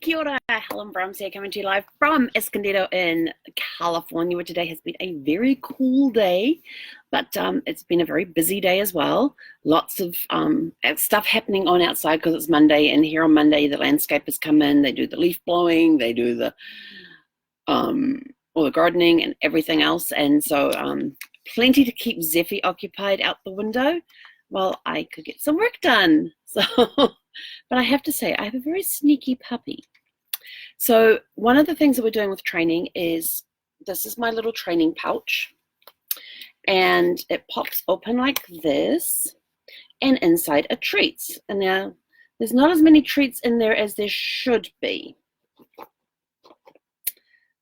Kia ora, Helen Brahms here, coming to you live from Escondido in California, where today has been a very cool day, but it's been a very busy day as well. Lots of stuff happening on outside because it's Monday, and here on Monday the landscapers come in, they do the leaf blowing, they do the all the gardening and everything else, and so plenty to keep Zeffy occupied out the window while I could get some work done. So, but I have to say, I have a very sneaky puppy. So one of the things that we're doing with training is, this is my little training pouch, and it pops open like this, and inside are treats. And now there's not as many treats in there as there should be,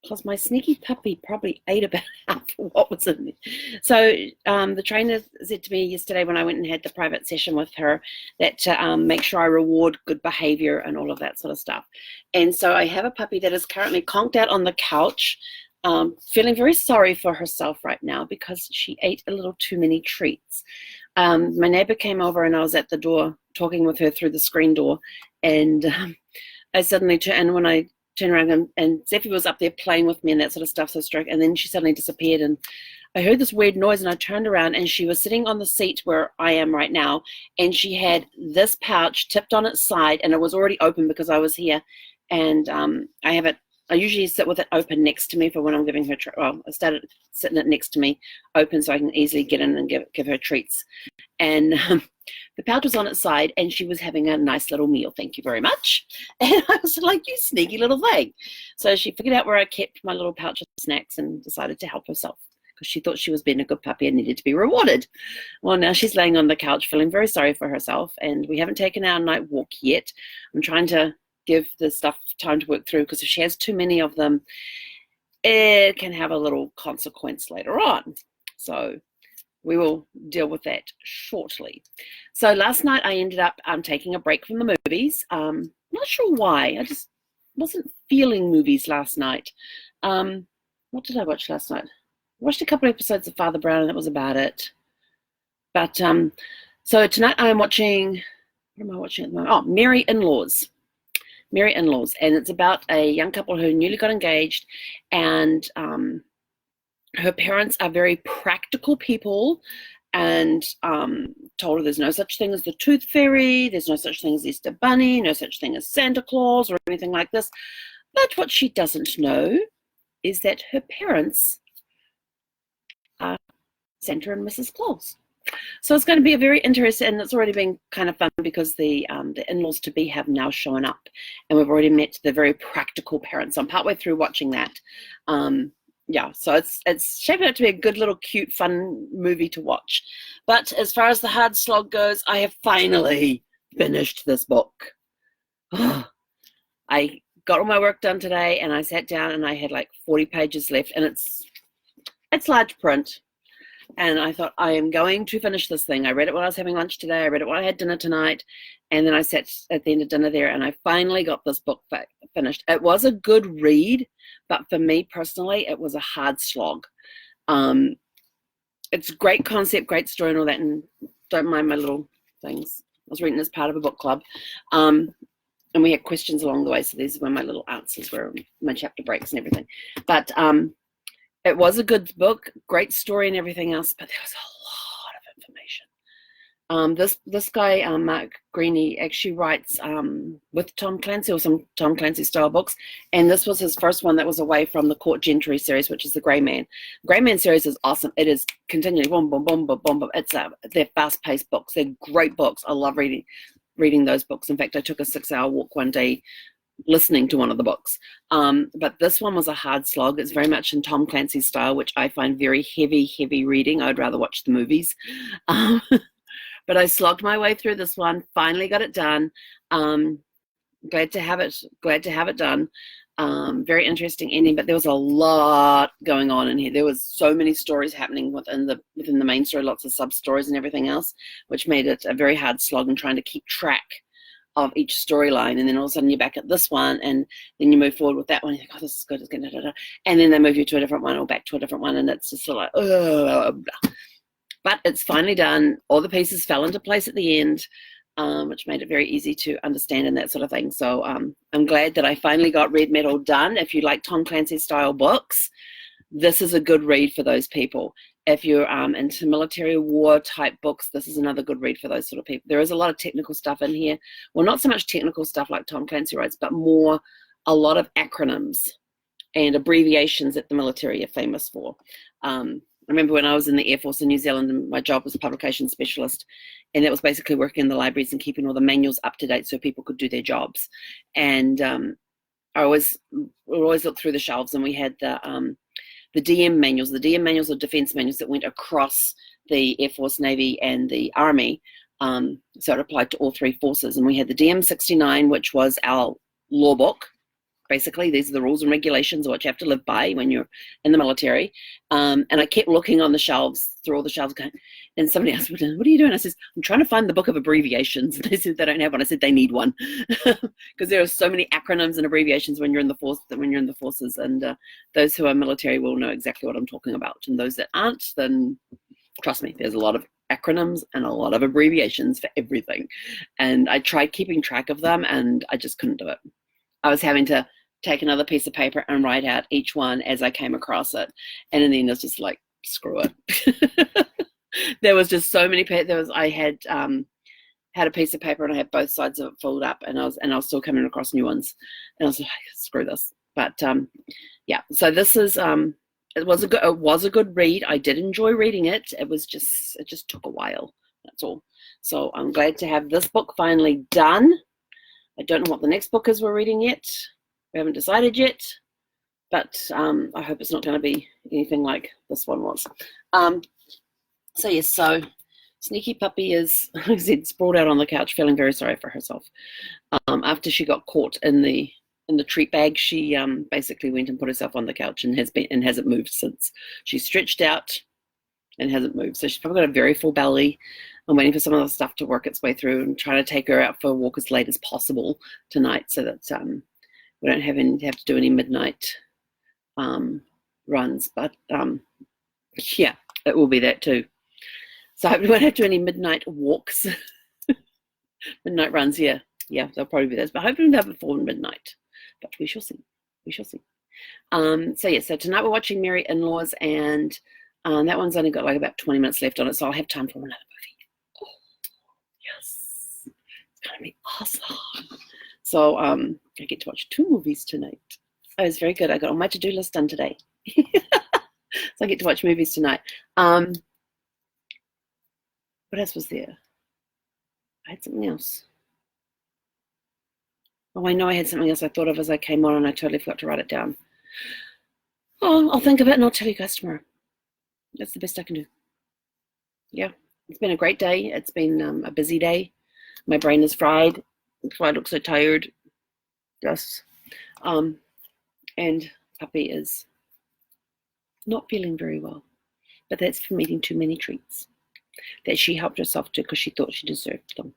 because my sneaky puppy probably ate about half of what was in there. So the trainer said to me yesterday when I went and had the private session with her that to make sure I reward good behavior and all of that sort of stuff. And so I have a puppy that is currently conked out on the couch, feeling very sorry for herself right now because she ate a little too many treats. My neighbor came over and I was at the door talking with her through the screen door, and I suddenly turned, and when I turned around, and Zeffy was up there playing with me and that sort of stuff, and then she suddenly disappeared, and I heard this weird noise, and I turned around and she was sitting on the seat where I am right now, and she had this pouch tipped on its side, and it was already open because I was here, and I usually sit with it open next to me for when I'm giving her, well, I started sitting it next to me open so I can easily get in and give her treats. And the pouch was on its side, and she was having a nice little meal, thank you very much. And I was like, you sneaky little thing. So she figured out where I kept my little pouch of snacks and decided to help herself because she thought she was being a good puppy and needed to be rewarded. Well, now she's laying on the couch feeling very sorry for herself, and we haven't taken our night walk yet. I'm trying to give the stuff time to work through, because if she has too many of them, it can have a little consequence later on. So we will deal with that shortly. So last night I ended up taking a break from the movies. Not sure why. I just wasn't feeling movies last night. What did I watch last night? I watched a couple of episodes of Father Brown, and that was about it. But so tonight I'm watching, what am I watching at the moment? Oh, Merry In-Laws, and it's about a young couple who newly got engaged, and her parents are very practical people, and told her there's no such thing as the tooth fairy, there's no such thing as Easter Bunny, no such thing as Santa Claus or anything like this. But what she doesn't know is that her parents are Santa and Mrs. Claus. So it's going to be a very interesting, and it's already been kind of fun because the in-laws to be have now shown up, and we've already met the very practical parents. I'm partway through watching that. Yeah, so it's shaping up to be a good little cute fun movie to watch. But as far as the hard slog goes, I have finally finished this book. I got all my work done today, and I sat down and I had like 40 pages left, and it's large print. And I thought, I am going to finish this thing. I read it when I was having lunch today. I read it when I had dinner tonight. And then I sat at the end of dinner there, and I finally got this book finished. It was a good read, but for me personally, it was a hard slog. It's a great concept, great story and all that, and don't mind my little things. I was reading as part of a book club. And we had questions along the way, so these were my little answers, were my chapter breaks and everything. But it was a good book, great story and everything else, but there was a lot of information. This guy, Mark Greene, actually writes with Tom Clancy, or some Tom Clancy style books, and this was his first one that was away from the Court Gentry series, which is the Grey Man. Grey Man series is awesome. It is continually boom, boom, boom, boom, boom, boom. They're fast-paced books. They're great books. I love reading those books. In fact, I took a 6-hour walk one day listening to one of the books, but this one was a hard slog. It's very much in Tom Clancy's style, which I find very heavy reading. I'd rather watch the movies. But I slogged my way through this one, finally got it done. Glad to have it done. Very interesting ending, but there was a lot going on in here. There was so many stories happening within the main story, lots of sub stories and everything else, which made it a very hard slog and trying to keep track of each storyline. And then all of a sudden you're back at this one, and then you move forward with that one, you think, oh, this is good, it's good, da, da, da. And then they move you to a different one or back to a different one, and it's just sort of like, ugh. But it's finally done. All the pieces fell into place at the end. which made it very easy to understand and that sort of thing. So I'm glad that I finally got Red Metal done. If you like Tom Clancy style books, this is a good read for those people. If you're into military war type books, this is another good read for those sort of people. There is a lot of technical stuff in here. Well, not so much technical stuff like Tom Clancy writes, but more a lot of acronyms and abbreviations that the military are famous for. I remember when I was in the Air Force in New Zealand, and my job was a publication specialist, and it was basically working in the libraries and keeping all the manuals up to date so people could do their jobs. And I always looked through the shelves, and we had the DM manuals. The DM manuals are defense manuals that went across the Air Force, Navy, and the Army. So it applied to all three forces. And we had the DM 69, which was our law book. Basically, these are the rules and regulations of what you have to live by when you're in the military. And I kept looking on the shelves, through all the shelves, going, and somebody asked, what are you doing? I said, I'm trying to find the book of abbreviations. And they said they don't have one. I said they need one, because there are so many acronyms and abbreviations when you're in the forces. And those who are military will know exactly what I'm talking about. And those that aren't, then trust me, there's a lot of acronyms and a lot of abbreviations for everything. And I tried keeping track of them, and I just couldn't do it. I was having to take another piece of paper and write out each one as I came across it. And in the end, it's just like, screw it. There was just so many I had a piece of paper, and I had both sides of it filled up, and I was still coming across new ones, and I was like, screw this. But yeah, so this is it was a good read. I did enjoy reading it. It just took a while. That's all. So I'm glad to have this book finally done. I don't know what the next book is we're reading yet. We haven't decided yet, but I hope it's not going to be anything like this one was. So yes, so Sneaky Puppy is, like I said, sprawled out on the couch, feeling very sorry for herself. After she got caught in the treat bag, she basically went and put herself on the couch and hasn't moved since. She's stretched out and hasn't moved. So she's probably got a very full belly. I'm waiting for some of the stuff to work its way through and trying to take her out for a walk as late as possible tonight, so that we don't have to do any midnight runs. But yeah, it will be that too. So I hope we won't have to do any midnight walks. Midnight runs, yeah, they'll probably be those. But hopefully we'll have it before midnight. But we shall see. So yeah, so tonight we're watching Merry In-Laws, and that one's only got like about 20 minutes left on it, so I'll have time for another movie. Oh, yes, it's gonna be awesome. So I get to watch 2 movies tonight. Oh, it's very good. I got all my to-do list done today. So I get to watch movies tonight. What else was there? I had something else. Oh, I know I had something else I thought of as I came on, and I totally forgot to write it down. Oh, I'll think of it and I'll tell you guys tomorrow. That's the best I can do. Yeah, it's been a great day. It's been a busy day. My brain is fried. That's why I look so tired. Yes. And Puppy is not feeling very well. But that's from eating too many treats that she helped herself to because she thought she deserved them.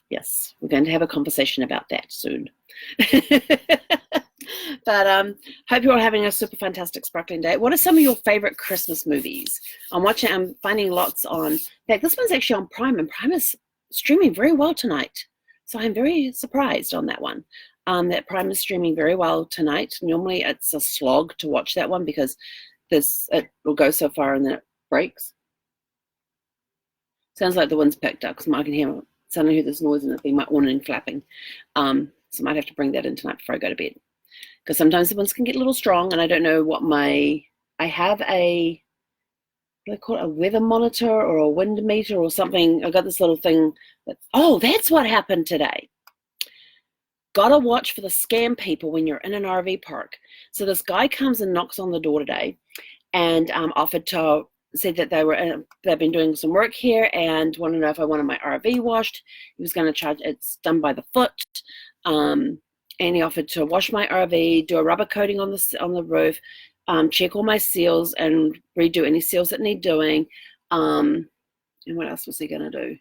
Yes, we're going to have a conversation about that soon. But hope you're all having a super fantastic sparkling day. What are some of your favorite Christmas movies? I'm finding lots on. In fact, this one's actually on Prime, and Prime is streaming very well tonight. So I'm very surprised on that one. That Prime is streaming very well tonight. Normally it's a slog to watch that one because it will go so far and then it breaks. Sounds like the wind's picked up because I can hear suddenly hear this noise and it'll be my awning flapping. So I might have to bring that in tonight before I go to bed. Because sometimes the winds can get a little strong, and I don't know what I have what do they call it, a weather monitor or a wind meter or something. I got this little thing that's what happened today. Gotta watch for the scam people when you're in an RV park. So this guy comes and knocks on the door today and said that they've been doing some work here and want to know if I wanted my RV washed. He was going to charge, it's done by the foot. And he offered to wash my RV, do a rubber coating on the roof, check all my seals and redo any seals that need doing. And what else was he going to do?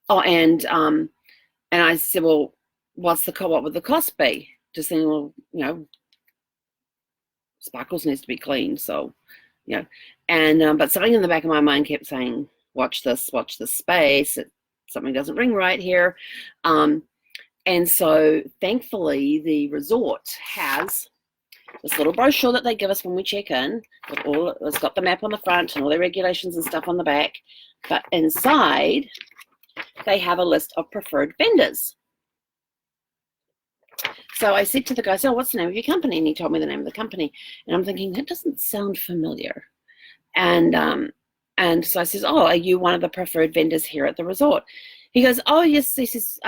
Oh, and I said, well, what would the cost be? Just saying, well, sparkles needs to be cleaned, so and but something in the back of my mind kept saying, watch this space. something doesn't ring right here. And so thankfully the resort has this little brochure that they give us when we check in. It's got the map on the front and all their regulations and stuff on the back. But inside, they have a list of preferred vendors. So I said to the guy, so what's the name of your company? And he told me the name of the company. And I'm thinking, that doesn't sound familiar. And so I says, oh, are you one of the preferred vendors here at the resort? He goes, oh, yes. He says,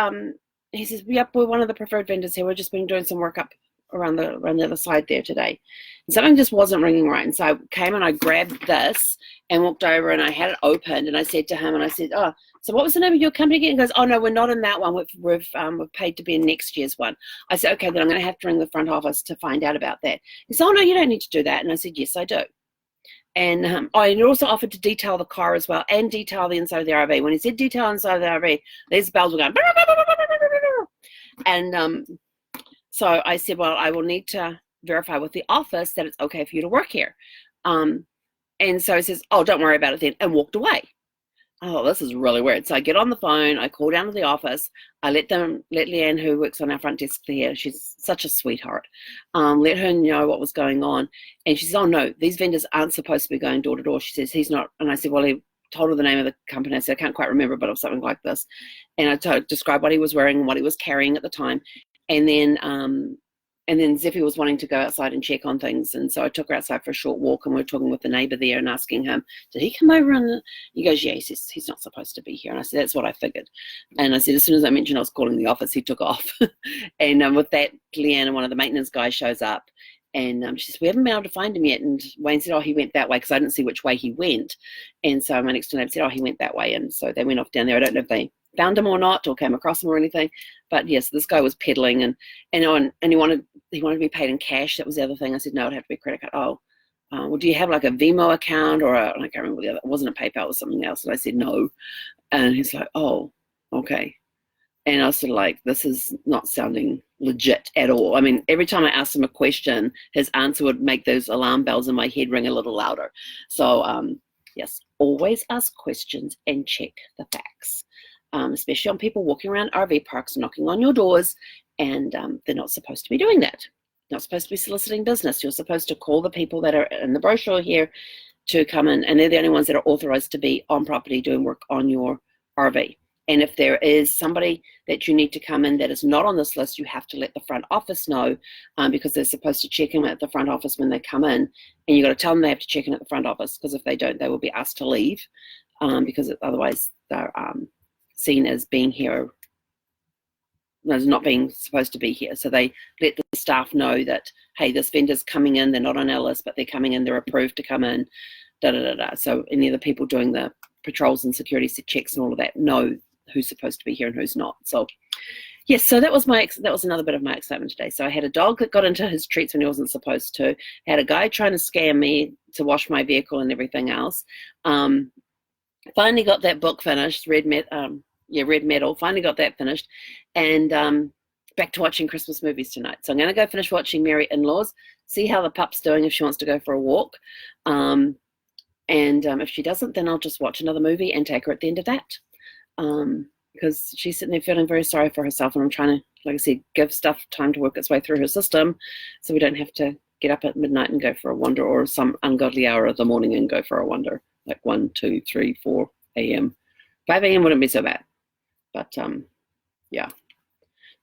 yep, we're one of the preferred vendors here. We've just been doing some work up around the other side there today. And something just wasn't ringing right. And so I came and I grabbed this and walked over and I had it opened and I said to him, and I said, oh, so what was the name of your company again? He goes, oh, no, we're not in that one. We've paid to be in next year's one. I said, okay, then I'm going to have to ring the front office to find out about that. He said, oh, no, you don't need to do that. And I said, yes, I do. And I also offered to detail the car as well and detail the inside of the RV. When he said detail inside of the RV, these bells were going. And so I said, well, I will need to verify with the office that it's okay for you to work here. And so he says, oh, don't worry about it then, and walked away. Oh, this is really weird. So I get on the phone, I call down to the office, I let Leanne, who works on our front desk here, she's such a sweetheart, let her know what was going on. And she says, oh no, these vendors aren't supposed to be going door to door. She says, he's not. And I said, well, he told her the name of the company. I said, I can't quite remember, but it was something like this. And I described what he was wearing and what he was carrying at the time. And then Zippy was wanting to go outside and check on things. And so I took her outside for a short walk, and we were talking with the neighbor there and asking him, did he come over? And he goes, yeah, he says, he's not supposed to be here. And I said, that's what I figured. And I said, as soon as I mentioned I was calling the office, he took off. And with that, Leanne and one of the maintenance guys shows up. And she says, we haven't been able to find him yet. And Wayne said, oh, he went that way, because I didn't see which way he went. And so my next door neighbor said, oh, he went that way. And so they went off down there. I don't know if they found him or not, or came across him or anything. But yes, this guy was peddling, and he wanted to be paid in cash. That was the other thing. I said, no, it'd have to be a credit card. Oh, well, do you have like a Venmo account or I can't remember the other. It wasn't a PayPal, it was something else. And I said, no. And he's like, oh, okay. And I was sort of like, this is not sounding legit at all. I mean, every time I asked him a question, his answer would make those alarm bells in my head ring a little louder. So yes, always ask questions and check the facts. Especially on people walking around RV parks, knocking on your doors, and they're not supposed to be doing that. Not supposed to be soliciting business. You're supposed to call the people that are in the brochure here to come in, and they're the only ones that are authorized to be on property doing work on your RV. And if there is somebody that you need to come in that is not on this list, you have to let the front office know, because they're supposed to check in at the front office when they come in, and you've got to tell them they have to check in at the front office, because if they don't, they will be asked to leave, because otherwise they're seen as being here, as not being supposed to be here. So they let the staff know that, hey, this vendor's coming in, they're not on our list, but they're coming in, they're approved to come in, So any of the people doing the patrols and security checks and all of that know who's supposed to be here and who's not. So yes, so that was another bit of my excitement today. So I had a dog that got into his treats when he wasn't supposed to. I had a guy trying to scam me to wash my vehicle and everything else. Finally got that book finished, Red Metal, finally got that finished, and back to watching Christmas movies tonight. So I'm going to go finish watching Merry In-Laws, see how the pup's doing if she wants to go for a walk, and if she doesn't, then I'll just watch another movie and take her at the end of that, because she's sitting there feeling very sorry for herself, and I'm trying to, like I said, give stuff time to work its way through her system, so we don't have to get up at midnight and go for a wander, or some ungodly hour of the morning and go for a wander, like 1, 2, 3, 4 a.m. 5 a.m. wouldn't be so bad. But yeah.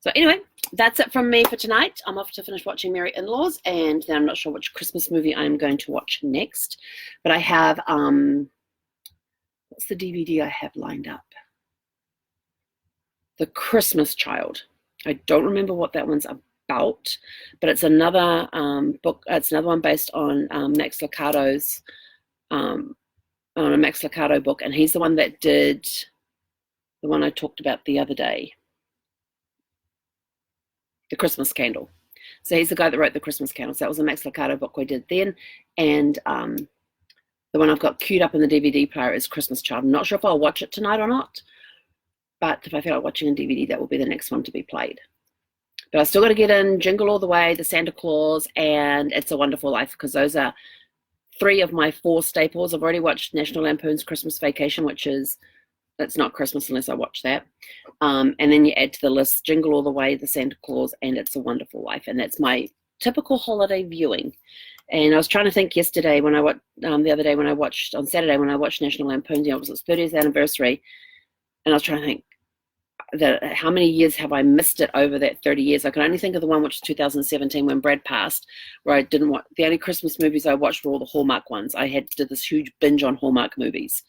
So anyway, that's it from me for tonight. I'm off to finish watching Merry In-Laws, and then I'm not sure which Christmas movie I'm going to watch next. But I have what's the DVD I have lined up? The Christmas Child. I don't remember what that one's about, but it's another book. It's another one based on Max Lucado's on a Max Lucado book, and he's the one that did the one I talked about the other day, The Christmas Candle. So he's the guy that wrote The Christmas Candle. So that was a Max Lucado book we did then. And the one I've got queued up in the DVD player is Christmas Child. I'm not sure if I'll watch it tonight or not, but if I feel like watching a DVD, that will be the next one to be played. But I still got to get in Jingle All the Way, The Santa Claus, and It's a Wonderful Life, because those are 3 of my 4 staples. I've already watched National Lampoon's Christmas Vacation, which is it's not Christmas unless I watch that. And then you add to the list Jingle All the Way, The Santa Claus, and It's a Wonderful Life. And that's my typical holiday viewing. And I was trying to think yesterday when I watched, the other day when I watched, on Saturday when I watched National Lampoon's, it was its 30th anniversary. And I was trying to think that how many years have I missed it over that 30 years? I can only think of the one which was 2017 when Brad passed, where I didn't watch, the only Christmas movies I watched were all the Hallmark ones. I did this huge binge on Hallmark movies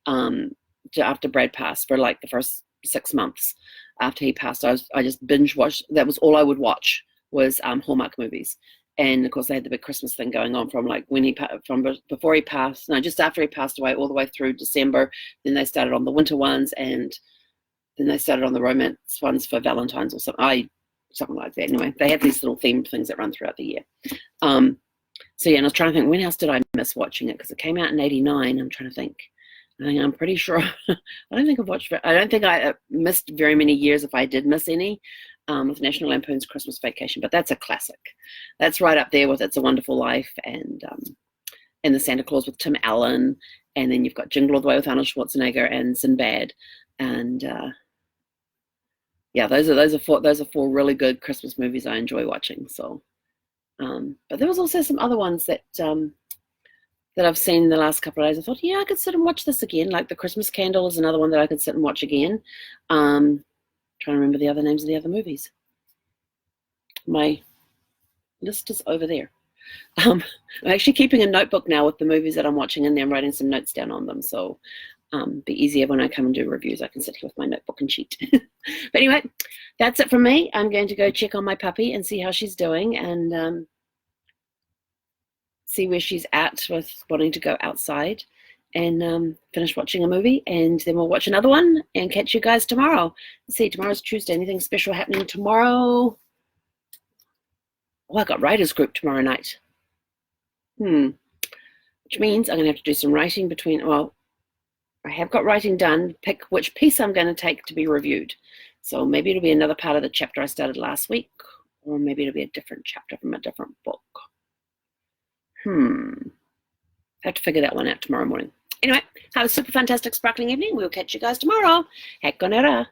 after Brad passed for like the first 6 months after he passed. I just binge watched. That was all I would watch was Hallmark movies. And of course they had the big Christmas thing going on from like before he passed, no, just after he passed away all the way through December. Then they started on the winter ones, and then they started on the romance ones for Valentine's or something. Something like that. Anyway, they have these little themed things that run throughout the year. So yeah, and I was trying to think, when else did I miss watching it? Because it came out in '89. I'm trying to think. I'm pretty sure. I don't think I missed very many years, if I did miss any, with National Lampoon's Christmas Vacation. But that's a classic. That's right up there with It's a Wonderful Life and The Santa Claus with Tim Allen, and then you've got Jingle All the Way with Arnold Schwarzenegger and Sinbad, and yeah, those are four really good Christmas movies I enjoy watching. So, but there was also some other ones that I've seen in the last couple of days. I thought, yeah, I could sit and watch this again. Like The Christmas Candle is another one that I could sit and watch again. Trying to remember the other names of the other movies. My list is over there. I'm actually keeping a notebook now with the movies that I'm watching, and then writing some notes down on them. So be easier when I come and do reviews. I can sit here with my notebook and cheat. But anyway, that's it from me. I'm going to go check on my puppy and see how she's doing, and see where she's at with wanting to go outside, and finish watching a movie, and then we'll watch another one and catch you guys tomorrow. Let's see, tomorrow's Tuesday. Anything special happening tomorrow? Oh, I got writers group tomorrow night. Which means I'm going to have to do some writing between, well, I have got writing done, pick which piece I'm going to take to be reviewed. So maybe it'll be another part of the chapter I started last week, or maybe it'll be a different chapter from a different book. Have to figure that one out tomorrow morning. Anyway, have a super fantastic sparkling evening. We'll catch you guys tomorrow. Hek konera.